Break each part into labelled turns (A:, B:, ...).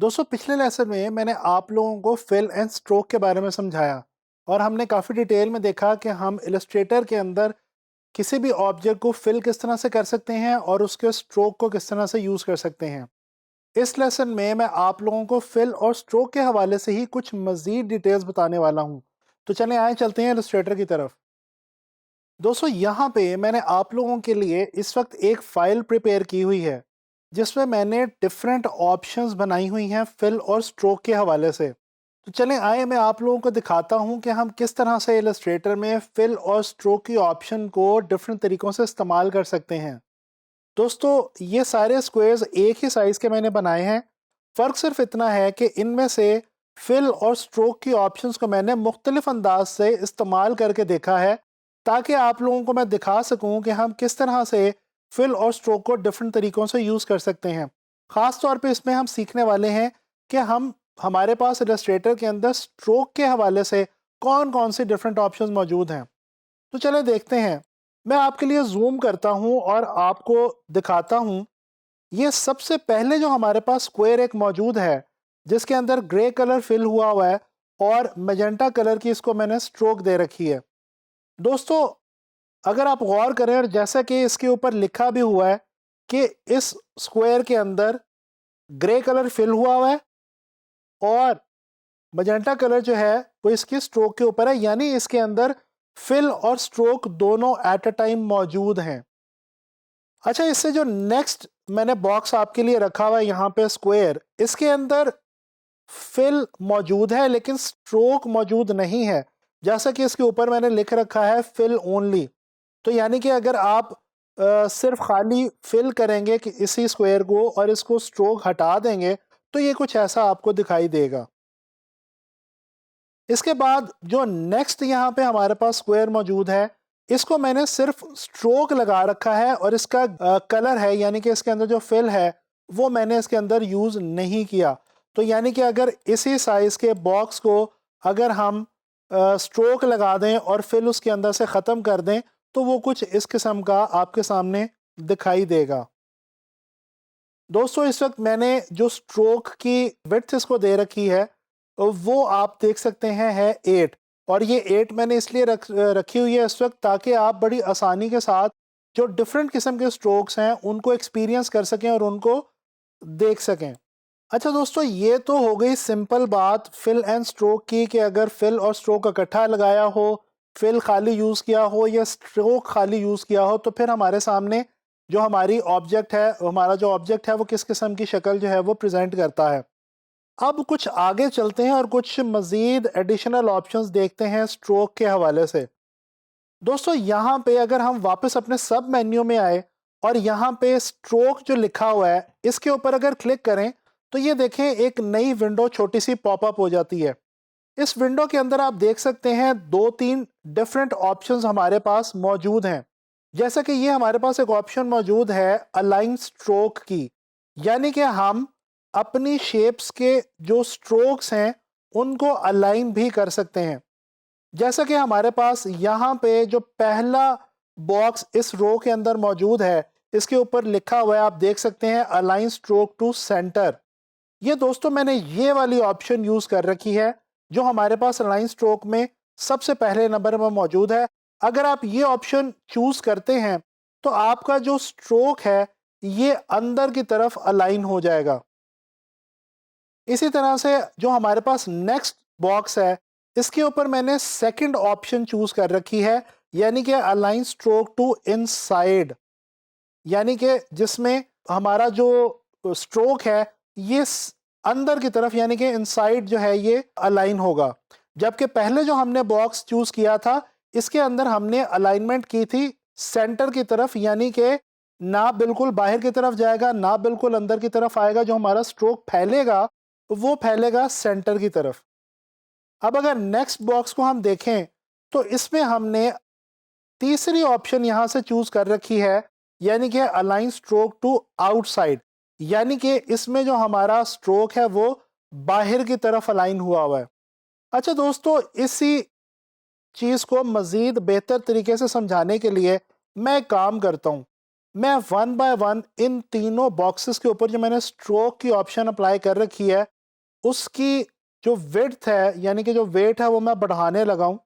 A: दोस्तों पिछले लेसन में मैंने आप लोगों को फिल एंड स्ट्रोक के बारे में समझाया और हमने काफ़ी डिटेल में देखा कि हम इलस्ट्रेटर के अंदर किसी भी ऑब्जेक्ट को फिल किस तरह से कर सकते हैं और उसके स्ट्रोक को किस तरह से यूज़ कर सकते हैं। इस लेसन में मैं आप लोगों को फिल और स्ट्रोक के हवाले से ही कुछ मज़ीद डिटेल्स बताने वाला हूँ। तो चलें आए चलते हैं इलस्ट्रेटर की तरफ। दोस्तों यहाँ पे मैंने आप लोगों के लिए इस वक्त एक फ़ाइल प्रिपेयर की हुई है जिसमें मैंने डिफरेंट ऑप्शंस बनाई हुई हैं फिल और स्ट्रोक के हवाले से। तो चलें आए मैं आप लोगों को दिखाता हूँ कि हम किस तरह से इलस्ट्रेटर में फिल और स्ट्रोक की ऑप्शन को डिफरेंट तरीक़ों से इस्तेमाल कर सकते हैं। दोस्तों ये सारे स्क्वेयर्स एक ही साइज़ के मैंने बनाए हैं। फ़र्क सिर्फ इतना है कि इनमें से फिल और स्ट्रोक की ऑप्शंस को मैंने मुख्तलिफ अंदाज से इस्तेमाल करके देखा है ताकि आप लोगों को मैं दिखा सकूं कि हम किस तरह से फिल और स्ट्रोक को डिफरेंट तरीक़ों से यूज़ कर सकते हैं। ख़ास तौर पे इसमें हम सीखने वाले हैं कि हमारे पास इलस्ट्रेटर के अंदर स्ट्रोक के हवाले से कौन कौन से डिफरेंट ऑप्शंस मौजूद हैं। तो चले देखते हैं। मैं आपके लिए जूम करता हूं और आपको दिखाता हूं। ये सबसे पहले जो हमारे पास स्क्वायर एक मौजूद है जिसके अंदर ग्रे कलर फिल हुआ है और मैजेंटा कलर की इसको मैंने स्ट्रोक दे रखी है। दोस्तों अगर आप गौर करें और जैसा कि इसके ऊपर लिखा भी हुआ है कि इस स्क्वायर के अंदर ग्रे कलर फिल हुआ है और मैजेंटा कलर जो है वो इसकी स्ट्रोक के ऊपर है, यानी इसके अंदर फिल और स्ट्रोक दोनों एट अ टाइम मौजूद हैं। अच्छा, इससे जो नेक्स्ट मैंने बॉक्स आपके लिए रखा हुआ है यहाँ पे स्क्वायर, इसके अंदर फिल मौजूद है लेकिन स्ट्रोक मौजूद नहीं है। जैसा कि इसके ऊपर मैंने लिख रखा है फिल ओनली। तो यानी कि अगर आप सिर्फ खाली फिल करेंगे कि इसी स्क्वायर को और इसको स्ट्रोक हटा देंगे तो ये कुछ ऐसा आपको दिखाई देगा। इसके बाद जो नेक्स्ट यहाँ पे हमारे पास स्क्वायर मौजूद है इसको मैंने सिर्फ स्ट्रोक लगा रखा है और इसका कलर है यानी कि इसके अंदर जो फिल है वो मैंने इसके अंदर यूज़ नहीं किया। तो यानी कि अगर इसी साइज़ के बॉक्स को अगर हम स्ट्रोक लगा दें और फिल उसके अंदर से ख़त्म कर दें तो वो कुछ इस किस्म का आपके सामने दिखाई देगा। दोस्तों इस वक्त मैंने जो स्ट्रोक की विड्थ इसको दे रखी है वो आप देख सकते हैं है 8, और ये 8 मैंने इसलिए रखी हुई है इस वक्त ताकि आप बड़ी आसानी के साथ जो डिफरेंट किस्म के स्ट्रोक्स हैं उनको एक्सपीरियंस कर सकें और उनको देख सकें। अच्छा दोस्तों, ये तो हो गई सिंपल बात फिल एंड स्ट्रोक की कि अगर फिल और स्ट्रोक इकट्ठा लगाया हो, फिल खाली यूज़ किया हो या स्ट्रोक खाली यूज़ किया हो, तो फिर हमारे सामने जो हमारी ऑब्जेक्ट है, हमारा जो ऑब्जेक्ट है वो किस किस्म की शक्ल जो है वो प्रेजेंट करता है। अब कुछ आगे चलते हैं और कुछ मज़ीद एडिशनल ऑप्शंस देखते हैं स्ट्रोक के हवाले से। दोस्तों यहाँ पे अगर हम वापस अपने सब मेन्यू में आए और यहाँ पे स्ट्रोक जो लिखा हुआ है इसके ऊपर अगर क्लिक करें तो ये देखें एक नई विंडो छोटी सी पॉपअप हो जाती है। इस विंडो के अंदर आप देख सकते हैं 2-3 डिफरेंट ऑप्शंस हमारे पास मौजूद हैं। जैसा कि ये हमारे पास एक ऑप्शन मौजूद है अलाइन स्ट्रोक की, यानी कि हम अपनी शेप्स के जो स्ट्रोक्स हैं उनको अलाइन भी कर सकते हैं। जैसा कि हमारे पास यहाँ पे जो पहला बॉक्स इस रो के अंदर मौजूद है इसके ऊपर लिखा हुआ है, आप देख सकते हैं अलाइन स्ट्रोक टू सेंटर। ये दोस्तों मैंने ये वाली ऑप्शन यूज़ कर रखी है जो हमारे पास अलाइन स्ट्रोक में सबसे पहले नंबर में मौजूद है। अगर आप ये ऑप्शन चूज़ करते हैं तो आपका जो स्ट्रोक है ये अंदर की तरफ अलाइन हो जाएगा। इसी तरह से जो हमारे पास नेक्स्ट बॉक्स है इसके ऊपर मैंने सेकंड ऑप्शन चूज़ कर रखी है, यानी कि अलाइन स्ट्रोक टू इनसाइड, यानी कि जिसमें हमारा जो स्ट्रोक है ये अंदर की तरफ यानी कि इनसाइड जो है ये अलाइन होगा। जबकि पहले जो हमने बॉक्स चूज़ किया था इसके अंदर हमने अलाइनमेंट की थी सेंटर की तरफ, यानी कि ना बिल्कुल बाहर की तरफ जाएगा ना बिल्कुल अंदर की तरफ आएगा। जो हमारा स्ट्रोक फैलेगा वो फैलेगा सेंटर की तरफ। अब अगर नेक्स्ट बॉक्स को हम देखें तो इसमें हमने तीसरी ऑप्शन यहाँ से चूज़ कर रखी है, यानी कि अलाइन स्ट्रोक टू आउटसाइड, यानी कि इसमें जो हमारा स्ट्रोक है वो बाहर की तरफ अलाइन हुआ है। अच्छा दोस्तों, इसी चीज़ को मज़ीद बेहतर तरीके से समझाने के लिए मैं एक काम करता हूँ, मैं 1 बाय 1 इन तीनों बॉक्सेस के ऊपर जो मैंने स्ट्रोक की ऑप्शन अप्लाई कर रखी है उसकी जो विड्थ है यानी कि जो वेट है वो मैं बढ़ाने लगा हूँ।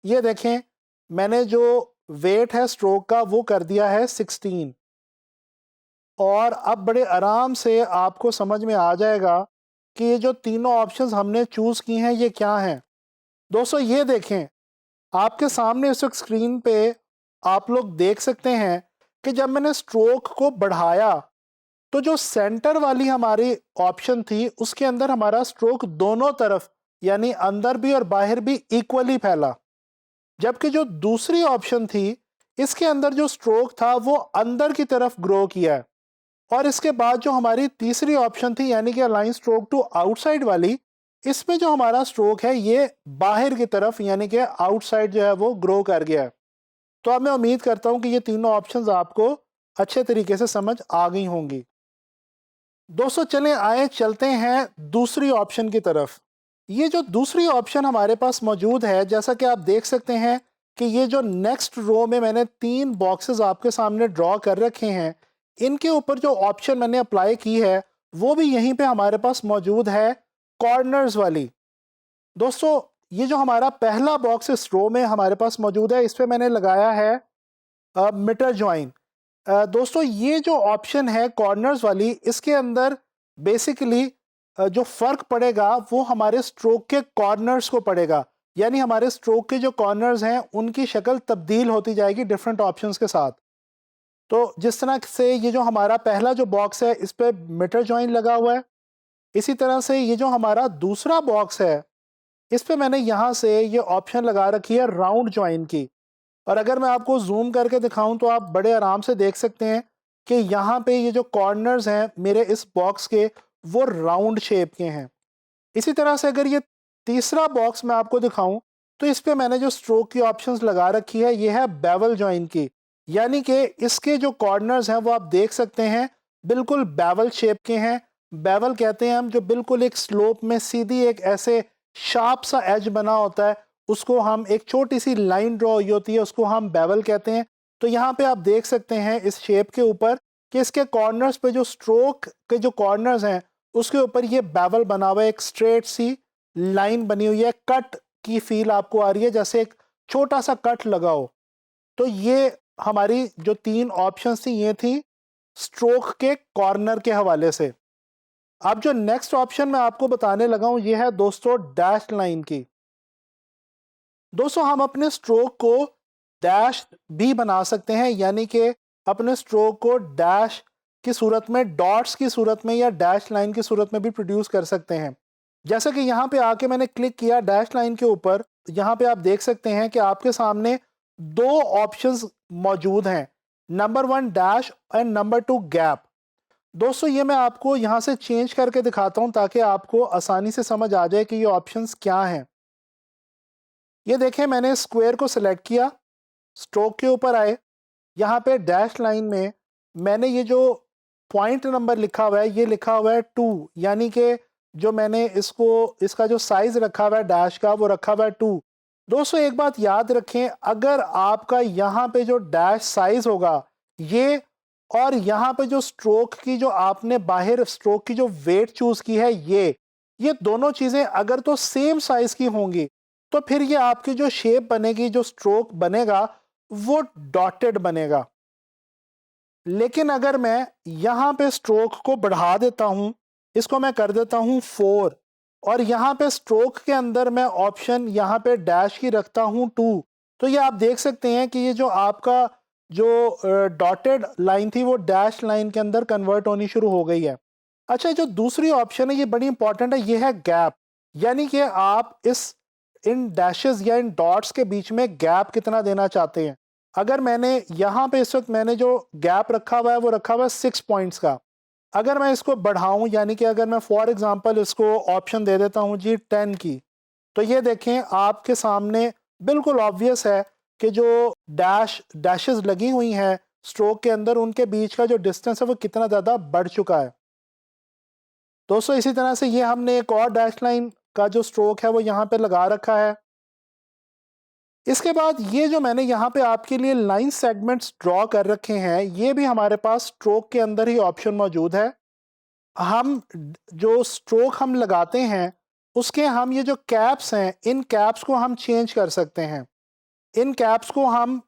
A: ये देखें, मैंने जो वेट है स्ट्रोक का वो कर दिया है 16, और अब बड़े आराम से आपको समझ में आ जाएगा कि ये जो तीनों ऑप्शंस हमने चूज़ की हैं ये क्या हैं। दोस्तों ये देखें, आपके सामने इस वक्त स्क्रीन पे आप लोग देख सकते हैं कि जब मैंने स्ट्रोक को बढ़ाया तो जो सेंटर वाली हमारी ऑप्शन थी उसके अंदर हमारा स्ट्रोक दोनों तरफ यानी अंदर भी और बाहर भी इक्वली फैला, जबकि जो दूसरी ऑप्शन थी इसके अंदर जो स्ट्रोक था वो अंदर की तरफ ग्रो किया है। और इसके बाद जो हमारी तीसरी ऑप्शन थी यानी कि अलाइन स्ट्रोक टू आउटसाइड वाली, इसमें जो हमारा स्ट्रोक है ये बाहर की तरफ यानी कि आउटसाइड जो है वो ग्रो कर गया है। तो अब मैं उम्मीद करता हूं कि ये तीनों ऑप्शंस आपको अच्छे तरीके से समझ आ गई होंगी। दोस्तों चलें आए चलते हैं दूसरी ऑप्शन की तरफ। ये जो दूसरी ऑप्शन हमारे पास मौजूद है, जैसा कि आप देख सकते हैं कि ये जो नेक्स्ट रो में मैंने 3 बॉक्सेस आपके सामने ड्रॉ कर रखे हैं, इनके ऊपर जो ऑप्शन मैंने अप्लाई की है वो भी यहीं पे हमारे पास मौजूद है, कॉर्नर्स वाली। दोस्तों ये जो हमारा पहला बॉक्स इस रो में हमारे पास मौजूद है, इस पे मैंने लगाया है मीटर ज्वाइन। दोस्तों ये जो ऑप्शन है कॉर्नर्स वाली, इसके अंदर बेसिकली जो फ़र्क पड़ेगा वो हमारे स्ट्रोक के कॉर्नर्स को पड़ेगा, यानी हमारे स्ट्रोक के जो कॉर्नर्स हैं उनकी शक्ल तब्दील होती जाएगी डिफरेंट ऑप्शंस के साथ। तो जिस तरह से ये जो हमारा पहला जो बॉक्स है इस पे मीटर ज्वाइन लगा हुआ है, इसी तरह से ये जो हमारा दूसरा बॉक्स है इस पे मैंने यहाँ से ये ऑप्शन लगा रखी है राउंड ज्वाइन की। और अगर मैं आपको जूम करके दिखाऊं तो आप बड़े आराम से देख सकते हैं कि यहाँ पे ये जो कॉर्नर्स हैं मेरे इस बॉक्स के वो राउंड शेप के हैं। इसी तरह से अगर ये तीसरा बॉक्स मैं आपको दिखाऊं तो इस पे मैंने जो स्ट्रोक की ऑप्शंस लगा रखी है ये है बेवल जॉइन की, यानी कि इसके जो कॉर्नर्स हैं वो आप देख सकते हैं बिल्कुल बेवल शेप के हैं। बेवल कहते हैं हम जो बिल्कुल एक स्लोप में सीधी एक ऐसे शार्प सा एज बना होता है, उसको हम एक छोटी सी लाइन ड्रॉ हुई होती है उसको हम बेवल कहते हैं। तो यहाँ पे आप देख सकते हैं इस शेप के ऊपर कि इसके कॉर्नर्स पे जो स्ट्रोक के जो कॉर्नर्स हैं उसके ऊपर ये बेवल बना हुआ है, एक स्ट्रेट सी लाइन बनी हुई है, कट की फील आपको आ रही है जैसे एक छोटा सा कट लगा हो। तो ये हमारी जो 3 ऑप्शंस थी ये थी स्ट्रोक के कॉर्नर के हवाले से। अब जो नेक्स्ट ऑप्शन मैं आपको बताने लगा हूं ये है दोस्तों डैश लाइन की। दोस्तों हम अपने स्ट्रोक को डैश भी बना सकते हैं, यानी कि अपने स्ट्रोक को डैश की सूरत में, डॉट्स की सूरत में या डैश लाइन की सूरत में भी प्रोड्यूस कर सकते हैं। जैसा कि यहाँ पे आके मैंने क्लिक किया डैश लाइन के ऊपर, यहाँ पे आप देख सकते हैं कि आपके सामने 2 ऑप्शंस मौजूद हैं, number 1 dash and number 2 gap. दोस्तों ये मैं आपको यहाँ से चेंज करके दिखाता हूँ ताकि आपको आसानी से समझ आ जाए कि ये ऑप्शंस क्या हैं। ये देखें, मैंने स्क्वायर को सिलेक्ट किया, स्ट्रोक के ऊपर आए, यहाँ पे डैश लाइन में मैंने ये जो पॉइंट नंबर लिखा हुआ है ये लिखा हुआ है 2, यानी कि जो मैंने इसका जो साइज रखा हुआ है डैश का वो रखा हुआ है 2। दोस्तों एक बात याद रखें, अगर आपका यहाँ पे जो डैश साइज होगा ये, और यहाँ पे जो स्ट्रोक की जो आपने बाहर स्ट्रोक की जो वेट चूज की है ये दोनों चीजें अगर तो सेम साइज की होंगी तो फिर ये आपकी जो शेप बनेगी, जो स्ट्रोक बनेगा वो डॉटेड बनेगा। लेकिन अगर मैं यहाँ पे स्ट्रोक को बढ़ा देता हूँ, इसको मैं कर देता हूँ 4, और यहाँ पे स्ट्रोक के अंदर मैं ऑप्शन यहाँ पे डैश की रखता हूँ 2, तो ये आप देख सकते हैं कि ये जो आपका जो डॉटेड लाइन थी वो डैश लाइन के अंदर कन्वर्ट होनी शुरू हो गई है। अच्छा, जो दूसरी ऑप्शन है ये बड़ी इंपॉर्टेंट है, ये है गैप, यानी कि आप इन डैशेस या इन डॉट्स के बीच में गैप कितना देना चाहते हैं। अगर मैंने यहाँ पे इस वक्त मैंने जो गैप रखा हुआ है वो रखा हुआ है 6 पॉइंट्स का, अगर मैं इसको बढ़ाऊं यानी कि अगर मैं फॉर एग्जांपल इसको ऑप्शन दे देता हूं जी 10 की, तो ये देखें आपके सामने बिल्कुल ऑब्वियस है कि जो डैशेस लगी हुई हैं स्ट्रोक के अंदर उनके बीच का जो डिस्टेंस है वो कितना ज़्यादा बढ़ चुका है। दोस्तों इसी तरह से ये हमने एक और डैश लाइन का जो स्ट्रोक है वो यहाँ पे लगा रखा है। इसके बाद ये जो मैंने यहाँ पे आपके लिए लाइन सेगमेंट्स ड्रॉ कर रखे हैं ये भी हमारे पास स्ट्रोक के अंदर ही ऑप्शन मौजूद है। हम जो स्ट्रोक हम लगाते हैं उसके हम ये जो कैप्स हैं, इन कैप्स को हम चेंज कर सकते हैं। इन कैप्स को हम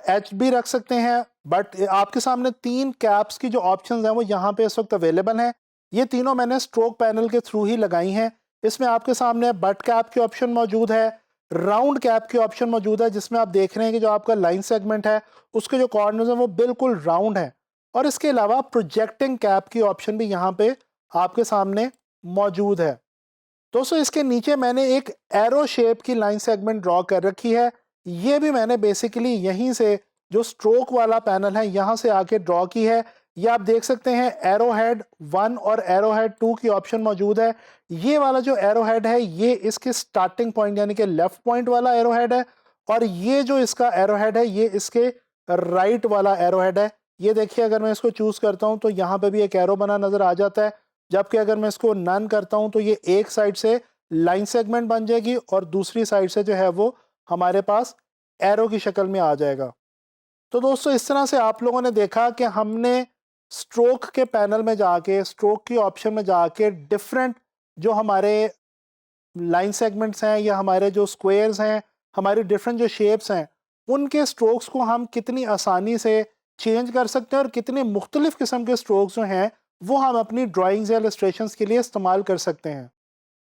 A: एच भी रख सकते हैं, बट आपके सामने 3 कैप्स की जो ऑप्शंस हैं वो यहाँ पे इस वक्त अवेलेबल हैं। ये तीनों मैंने स्ट्रोक पैनल के थ्रू ही लगाई हैं। इसमें आपके सामने बट कैप की ऑप्शन मौजूद है, राउंड कैप की ऑप्शन मौजूद है, जिसमें आप देख रहे हैं कि जो आपका लाइन सेगमेंट है उसके जो कॉर्नर्स हैं वो बिल्कुल राउंड है। और इसके अलावा प्रोजेक्टिंग कैप की ऑप्शन भी यहाँ पे आपके सामने मौजूद है। दोस्तों इसके नीचे मैंने एक एरो शेप की लाइन सेगमेंट ड्रॉ कर रखी है। ये भी मैंने बेसिकली यहीं से जो स्ट्रोक वाला पैनल है यहाँ से आके ड्रॉ की है। ये आप देख सकते हैं एरो हेड 1 और एरो हेड 2 की ऑप्शन मौजूद है। ये वाला जो एरो हेड है ये इसके स्टार्टिंग पॉइंट यानी कि लेफ्ट पॉइंट वाला एरो हेड है, और ये जो इसका एरो हेड है ये इसके राइट वाला एरो हेड है। ये देखिए अगर मैं इसको चूज करता हूँ तो यहाँ पे भी एक एरो बना नजर आ जाता है, जबकि अगर मैं इसको नन करता हूं तो ये एक साइड से लाइन सेगमेंट बन जाएगी और दूसरी साइड से जो है वो हमारे पास एरो की शक्ल में आ जाएगा। तो दोस्तों इस तरह से आप लोगों ने देखा कि हमने स्ट्रोक के पैनल में जाके, स्ट्रोक की ऑप्शन में जाके डिफरेंट जो हमारे लाइन सेगमेंट्स हैं या हमारे जो स्क्वायर्स हैं, हमारी डिफरेंट जो शेप्स हैं, उनके स्ट्रोक्स को हम कितनी आसानी से चेंज कर सकते हैं और कितने मुख्तलिफ किस्म के स्ट्रोक्स जो हैं वो हम अपनी ड्राइंग्स या इलस्ट्रेशंस के लिए इस्तेमाल कर सकते हैं।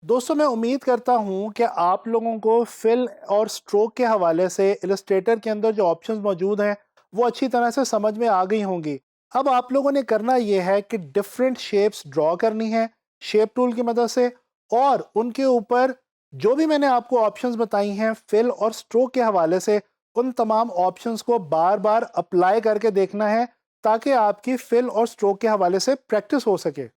A: दोस्तों मैं उम्मीद करता हूं कि आप लोगों को फिल और स्ट्रोक के हवाले से इलस्ट्रेटर के अंदर जो ऑप्शंस मौजूद हैं वो अच्छी तरह से समझ में आ गई होंगी। अब आप लोगों ने करना ये है कि डिफरेंट शेप्स ड्रॉ करनी है शेप टूल की मदद से, और उनके ऊपर जो भी मैंने आपको ऑप्शंस बताई हैं फिल और स्ट्रोक के हवाले से, उन तमाम ऑप्शंस को बार बार अप्लाई करके देखना है ताकि आपकी फिल और स्ट्रोक के हवाले से प्रैक्टिस हो सके।